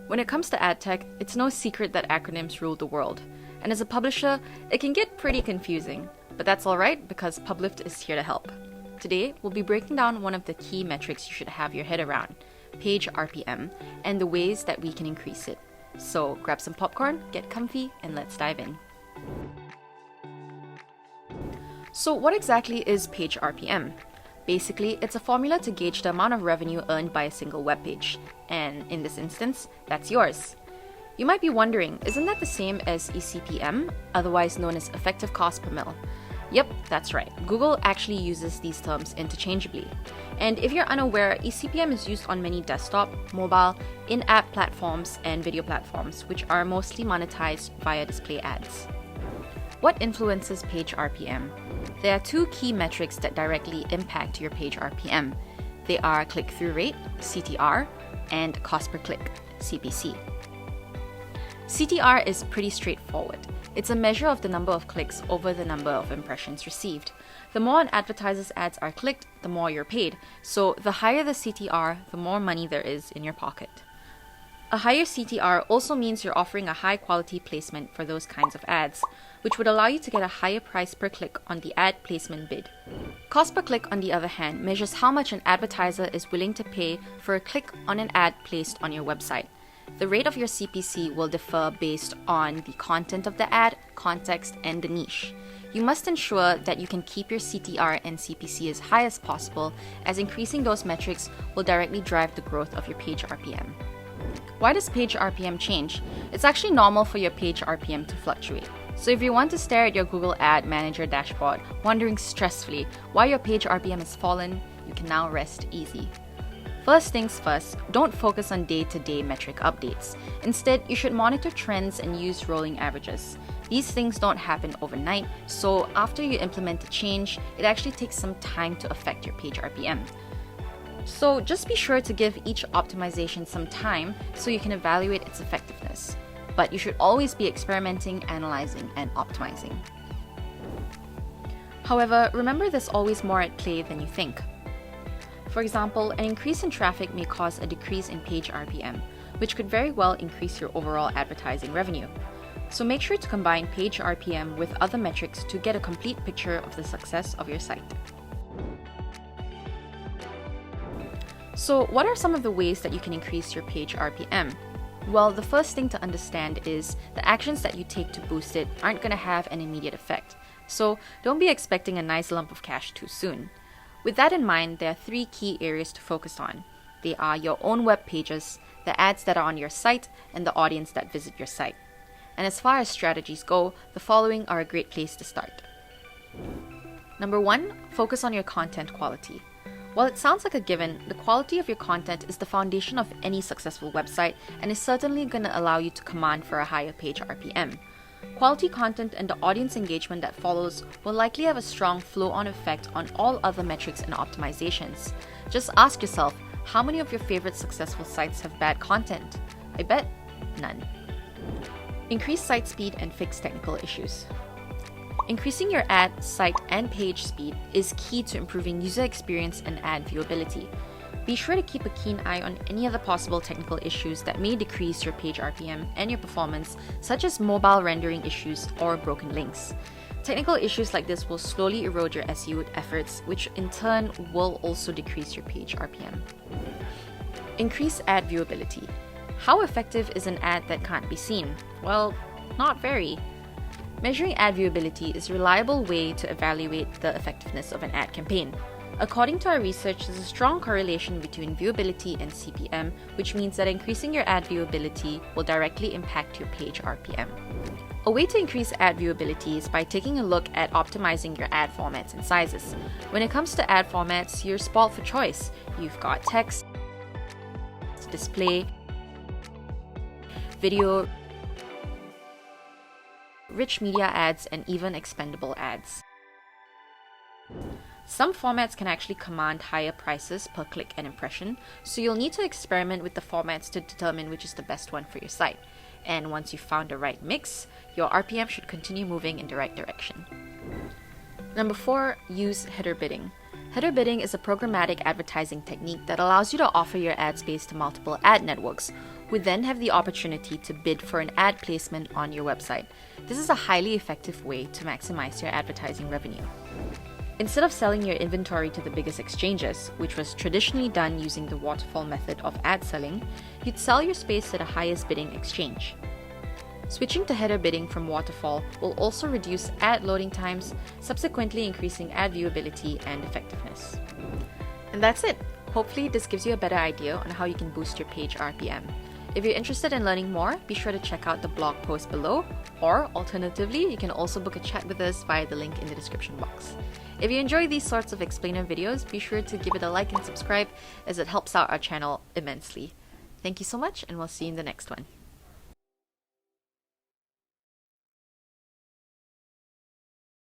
When it comes to ad tech, it's no secret that acronyms rule the world. And as a publisher, it can get pretty confusing. But that's alright because Publift is here to help. Today, we'll be breaking down one of the key metrics you should have your head around, page RPM, and the ways that we can increase it. So grab some popcorn, get comfy, and let's dive in. So what exactly is page RPM? Basically, it's a formula to gauge the amount of revenue earned by a single web page. And in this instance, that's yours. You might be wondering, isn't that the same as eCPM, otherwise known as effective cost per mille? Yep, that's right. Google actually uses these terms interchangeably. And if you're unaware, eCPM is used on many desktop, mobile, in-app platforms, and video platforms, which are mostly monetized via display ads. What influences page RPM? There are two key metrics that directly impact your page RPM. They are click-through rate, CTR, and cost per click, CPC. CTR is pretty straightforward. It's a measure of the number of clicks over the number of impressions received. The more an advertiser's ads are clicked, the more you're paid. So the higher the CTR, the more money there is in your pocket. A higher CTR also means you're offering a high quality placement for those kinds of ads, which would allow you to get a higher price per click on the ad placement bid. Cost per click, on the other hand, measures how much an advertiser is willing to pay for a click on an ad placed on your website. The rate of your CPC will differ based on the content of the ad, context, and the niche. You must ensure that you can keep your CTR and CPC as high as possible, as increasing those metrics will directly drive the growth of your page RPM. Why does page RPM change? It's actually normal for your page RPM to fluctuate. So if you want to stare at your Google Ad Manager dashboard, wondering stressfully why your page RPM has fallen, you can now rest easy. First things first, don't focus on day-to-day metric updates. Instead, you should monitor trends and use rolling averages. These things don't happen overnight, so after you implement a change, it actually takes some time to affect your page RPM. So just be sure to give each optimization some time so you can evaluate its effectiveness. But you should always be experimenting, analyzing, and optimizing. However, remember there's always more at play than you think. For example, an increase in traffic may cause a decrease in page RPM, which could very well increase your overall advertising revenue. So make sure to combine page RPM with other metrics to get a complete picture of the success of your site. So what are some of the ways that you can increase your page RPM? Well, the first thing to understand is the actions that you take to boost it aren't going to have an immediate effect. So don't be expecting a nice lump of cash too soon. With that in mind, there are three key areas to focus on. They are your own web pages, the ads that are on your site, and the audience that visit your site. And as far as strategies go, the following are a great place to start. Number one, focus on your content quality. While it sounds like a given, the quality of your content is the foundation of any successful website and is certainly going to allow you to command for a higher page RPM. Quality content and the audience engagement that follows will likely have a strong flow-on effect on all other metrics and optimizations. Just ask yourself, how many of your favorite successful sites have bad content? I bet none. Increase site speed and fix technical issues. Increasing your ad, site, and page speed is key to improving user experience and ad viewability. Be sure to keep a keen eye on any other possible technical issues that may decrease your page RPM and your performance, such as mobile rendering issues or broken links. Technical issues like this will slowly erode your SEO efforts, which in turn will also decrease your page RPM. Increase ad viewability. How effective is an ad that can't be seen? Well, not very. Measuring ad viewability is a reliable way to evaluate the effectiveness of an ad campaign. According to our research, there's a strong correlation between viewability and CPM, which means that increasing your ad viewability will directly impact your page RPM. A way to increase ad viewability is by taking a look at optimizing your ad formats and sizes. When it comes to ad formats, you're spoiled for choice. You've got text, display, video, rich media ads, and even expendable ads. Some formats can actually command higher prices per click and impression, so you'll need to experiment with the formats to determine which is the best one for your site. And once you've found the right mix, your RPM should continue moving in the right direction. Number 4, use header bidding. Header bidding is a programmatic advertising technique that allows you to offer your ad space to multiple ad networks, who then have the opportunity to bid for an ad placement on your website. This is a highly effective way to maximize your advertising revenue. Instead of selling your inventory to the biggest exchanges, which was traditionally done using the waterfall method of ad selling, you'd sell your space to the highest bidding exchange. Switching to header bidding from waterfall will also reduce ad loading times, subsequently increasing ad viewability and effectiveness. And that's it. Hopefully this gives you a better idea on how you can boost your page RPM. If you're interested in learning more, be sure to check out the blog post below, or alternatively, you can also book a chat with us via the link in the description box. If you enjoy these sorts of explainer videos, be sure to give it a like and subscribe, as it helps out our channel immensely. Thank you so much, and we'll see you in the next one.